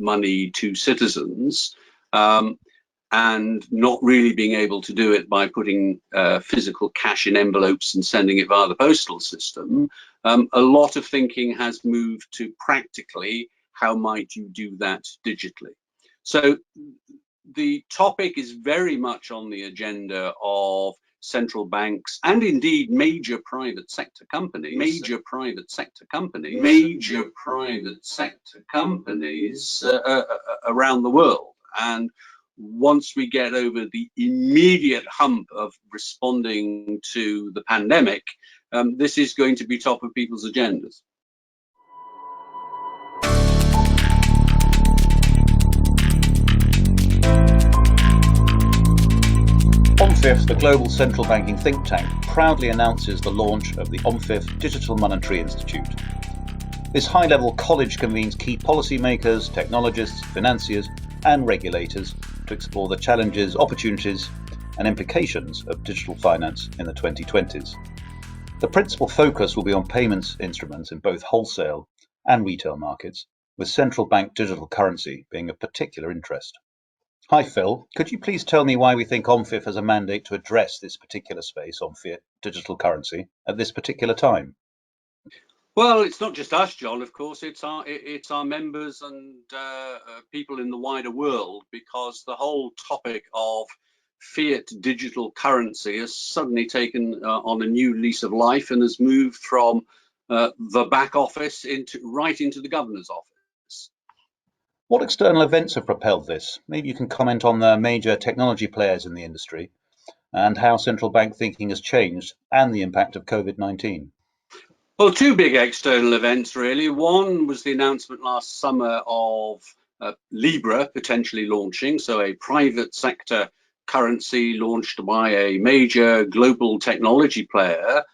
money to citizens, and not really being able to do it by putting physical cash in envelopes and sending it via the postal system, a lot of thinking has moved to practically how might you do that digitally. So the topic is very much on the agenda of central banks and indeed major private sector companies, around the world. And once we get over the immediate hump of responding to the pandemic, this is going to be top of people's agendas. OMFIF, the global central banking think tank, proudly announces the launch of the OMFIF Digital Monetary Institute. This high-level college convenes key policymakers, technologists, financiers and regulators to explore the challenges, opportunities and implications of digital finance in the 2020s. The principal focus will be on payments instruments in both wholesale and retail markets, with central bank digital currency being of particular interest. Hi Phil, could you please tell me why we think OMFIF has a mandate to address this particular space on fiat digital currency at this particular time? Well, it's not just us, John. Of course, it's our members and people in the wider world, because the whole topic of fiat digital currency has suddenly taken on a new lease of life and has moved from the back office right into the governor's office. What external events have propelled this? Maybe you can comment on the major technology players in the industry and how central bank thinking has changed and the impact of COVID-19. Well, two big external events, really. One was the announcement last summer of Libra potentially launching, so a private sector currency launched by a major global technology player,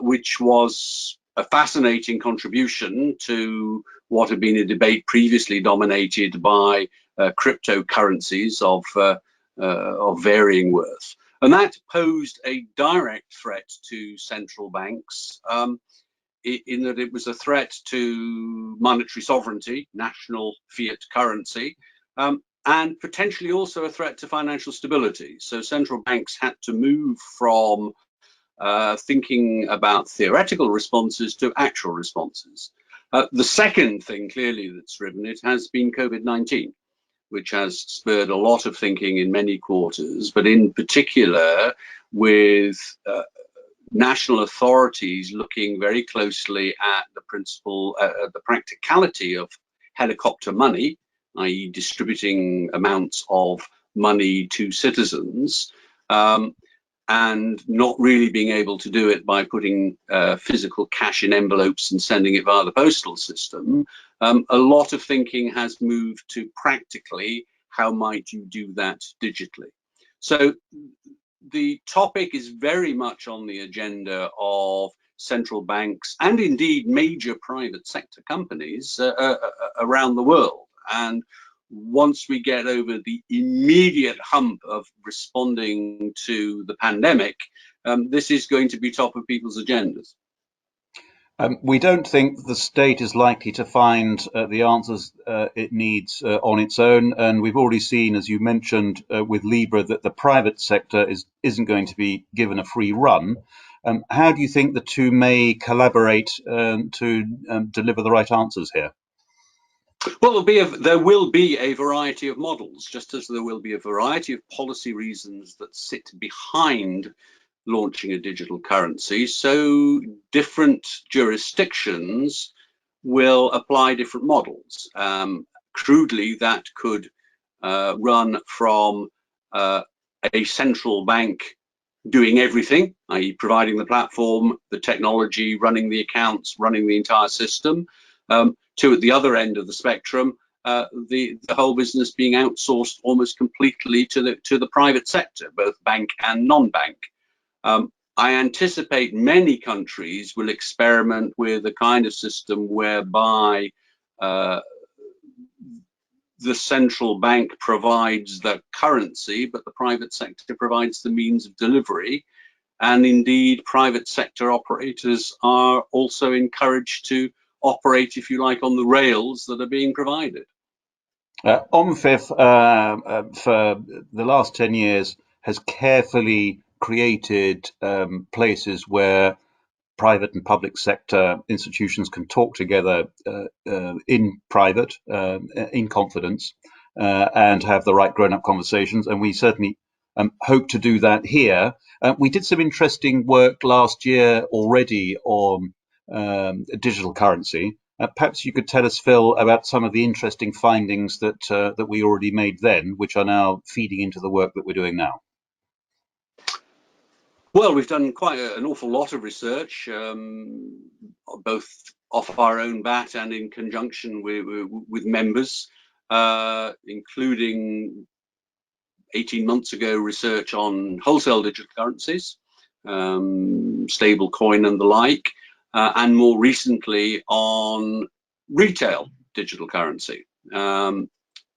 which was a fascinating contribution to what had been a debate previously dominated by cryptocurrencies of varying worth. And that posed a direct threat to central banks, in that it was a threat to monetary sovereignty, national fiat currency, and potentially also a threat to financial stability. So central banks had to move from thinking about theoretical responses to actual responses. The second thing clearly that's driven it has been COVID-19, which has spurred a lot of thinking in many quarters, but in particular with national authorities looking very closely at the practicality of helicopter money, i.e. distributing amounts of money to citizens, and not really being able to do it by putting physical cash in envelopes and sending it via the postal system. A lot of thinking has moved to practically how might you do that digitally. So the topic is very much on the agenda of central banks and indeed major private sector companies around the world. And once we get over the immediate hump of responding to the pandemic, this is going to be top of people's agendas. We don't think the state is likely to find the answers it needs on its own. And we've already seen, as you mentioned, with Libra, that the private sector isn't going to be given a free run. How do you think the two may collaborate to deliver the right answers here? Well, there will be a variety of models, just as there will be a variety of policy reasons that sit behind launching a digital currency. So different jurisdictions will apply different models. Crudely, that could run from a central bank doing everything, i.e. providing the platform, the technology, running the accounts, running the entire system, to at the other end of the spectrum, the whole business being outsourced almost completely to the private sector, both bank and non-bank. I anticipate many countries will experiment with a kind of system whereby the central bank provides the currency, but the private sector provides the means of delivery. And indeed, private sector operators are also encouraged to operate, if you like, on the rails that are being provided. OMFIF, for the last 10 years, has carefully created places where private and public sector institutions can talk together in private, in confidence, and have the right grown-up conversations. And we certainly hope to do that here. We did some interesting work last year already on digital currency. Perhaps you could tell us, Phil, about some of the interesting findings that we already made then, which are now feeding into the work that we're doing now. Well, we've done quite an awful lot of research, both off our own bat and in conjunction with members, including 18 months ago research on wholesale digital currencies, stable coin and the like, and more recently on retail digital currency.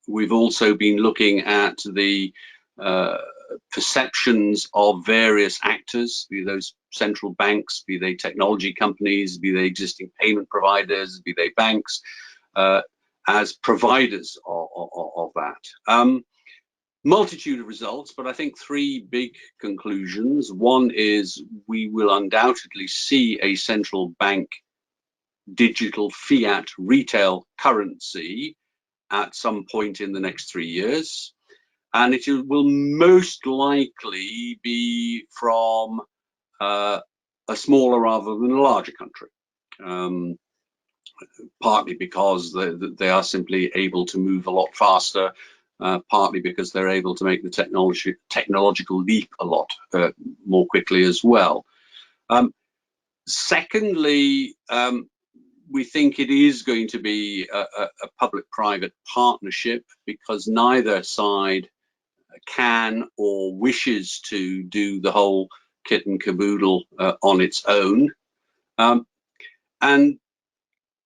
We've also been looking at the perceptions of various actors, be those central banks, be they technology companies, be they existing payment providers, be they banks, as providers of that. Multitude of results, but I think three big conclusions. One is we will undoubtedly see a central bank digital fiat retail currency at some point in the next 3 years. And it will most likely be from a smaller rather than a larger country, partly because they are simply able to move a lot faster, partly because they're able to make the technological leap a lot more quickly as well. Secondly, we think it is going to be a public-private partnership because neither side can or wishes to do the whole kit and caboodle on its own. And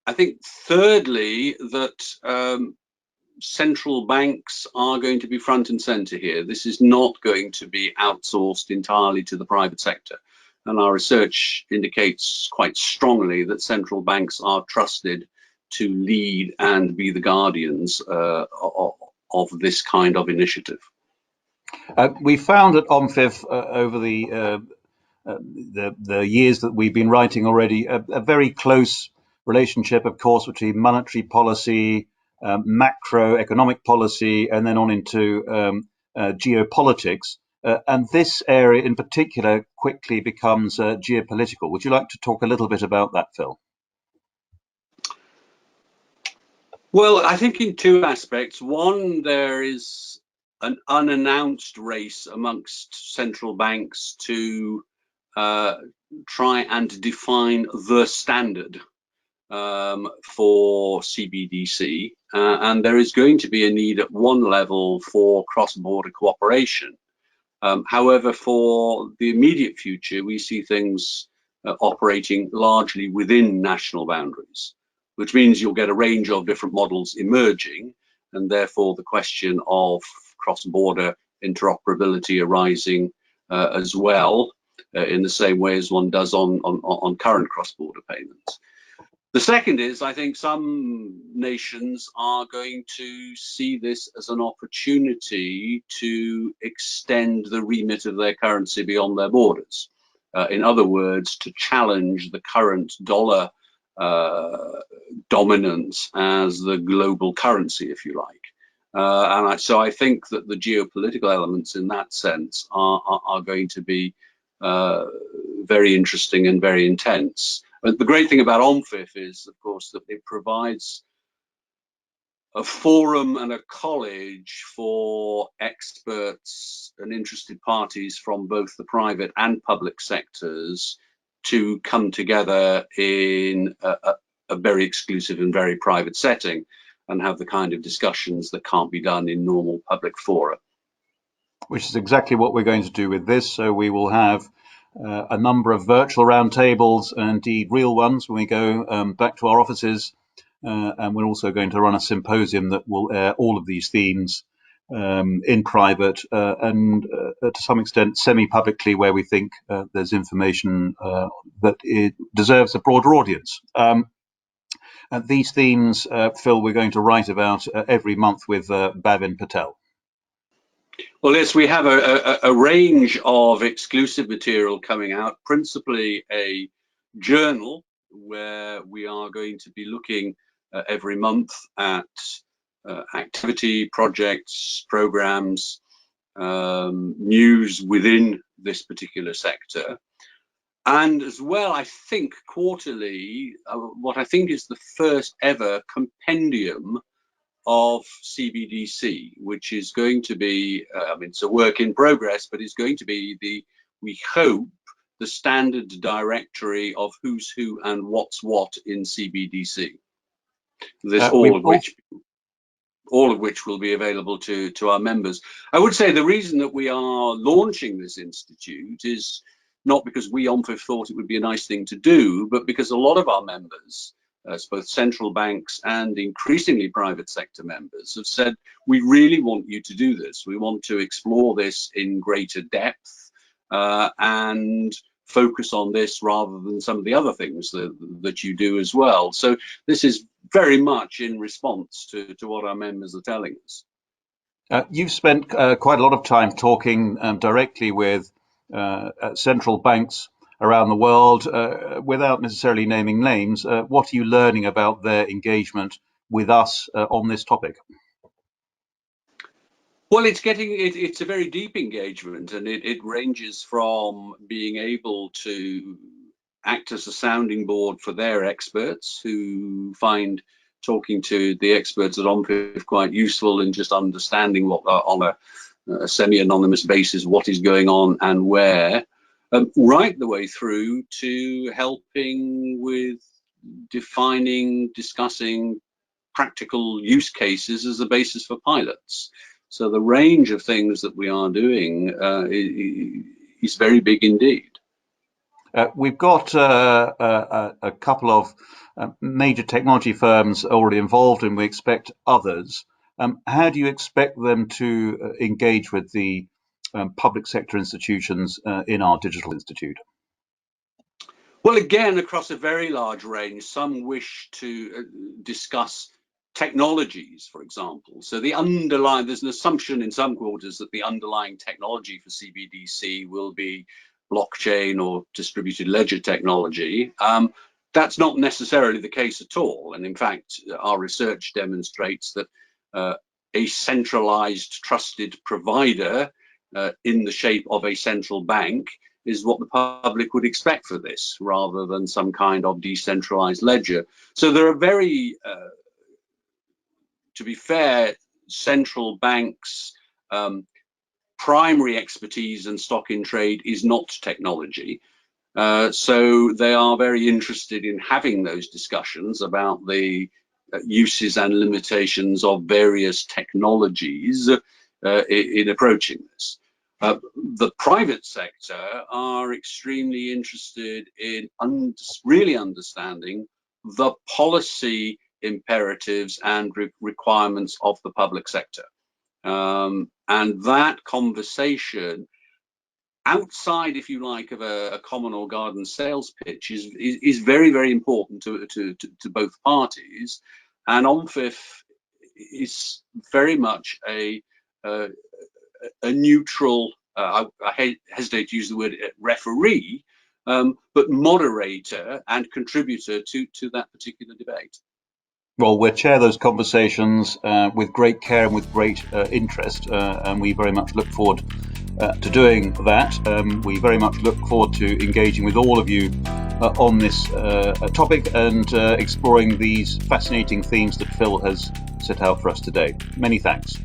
I think thirdly that central banks are going to be front and center here. This is not going to be outsourced entirely to the private sector. And our research indicates quite strongly that central banks are trusted to lead and be the guardians of this kind of initiative. We found at OMFIF over the years that we've been writing already a very close relationship, of course, between monetary policy, macroeconomic policy, and then on into geopolitics. And this area in particular quickly becomes geopolitical. Would you like to talk a little bit about that, Phil? Well, I think in two aspects. One, there is an unannounced race amongst central banks to try and define the standard for CBDC, and there is going to be a need at one level for cross-border cooperation. However, for the immediate future, we see things operating largely within national boundaries, which means you'll get a range of different models emerging, and therefore the question of cross-border interoperability arising as well, in the same way as one does on current cross-border payments. The second is, I think some nations are going to see this as an opportunity to extend the remit of their currency beyond their borders. In other words, to challenge the current dollar dominance as the global currency, if you like. So I think that the geopolitical elements in that sense are going to be very interesting and very intense. But the great thing about OMFIF is, of course, that it provides a forum and a college for experts and interested parties from both the private and public sectors to come together in a very exclusive and very private setting and have the kind of discussions that can't be done in normal public fora. Which is exactly what we're going to do with this. So we will have a number of virtual roundtables and indeed real ones when we go back to our offices. And we're also going to run a symposium that will air all of these themes in private and to some extent semi-publicly, where we think there's information that it deserves a broader audience. These themes, Phil, we're going to write about every month with Bhavin Patel. Well, yes, we have a range of exclusive material coming out, principally a journal where we are going to be looking every month at activity, projects, programs, news within this particular sector. And as well, I think quarterly, what I think is the first ever compendium of CBDC, which is going to be, I mean, it's a work in progress, but it's going to be we hope, the standard directory of who's who and what's what in CBDC. This all of which will be available to our members. I would say the reason that we are launching this institute is not because we OMFIF thought it would be a nice thing to do, but because a lot of our members, both central banks and increasingly private sector members, have said, we really want you to do this. We want to explore this in greater depth and focus on this rather than some of the other things that you do as well. So this is very much in response to what our members are telling us. You've spent quite a lot of time talking directly with central banks around the world without necessarily naming names. What are you learning about their engagement with us on this topic? Well, it's a very deep engagement, and it ranges from being able to act as a sounding board for their experts, who find talking to the experts at OMFIF quite useful in just understanding what on a semi-anonymous basis what is going on and where, right the way through to helping with defining, discussing practical use cases as the basis for pilots. So the range of things that we are doing is very big indeed. We've got a couple of major technology firms already involved, and we expect others. How do you expect them to engage with the public sector institutions in our digital institute? Well, again, across a very large range. Some wish to discuss technologies, for example. So there's an assumption in some quarters that the underlying technology for CBDC will be blockchain or distributed ledger technology. That's not necessarily the case at all. And in fact, our research demonstrates that a centralized trusted provider in the shape of a central bank is what the public would expect for this, rather than some kind of decentralized ledger. So there are very, to be fair, central banks' primary expertise and stock in trade is not technology. So they are very interested in having those discussions about the uses and limitations of various technologies in approaching this. The private sector are extremely interested in really understanding the policy imperatives and requirements of the public sector. And that conversation, outside, if you like, of a common or garden sales pitch, is very, very important to both parties. And OMFIF is very much a neutral, I hesitate to use the word referee, but moderator and contributor to that particular debate. Well, we'll chair those conversations with great care and with great interest, and we very much look forward to doing that. We very much look forward to engaging with all of you on this topic and exploring these fascinating themes that Phil has set out for us today. Many thanks.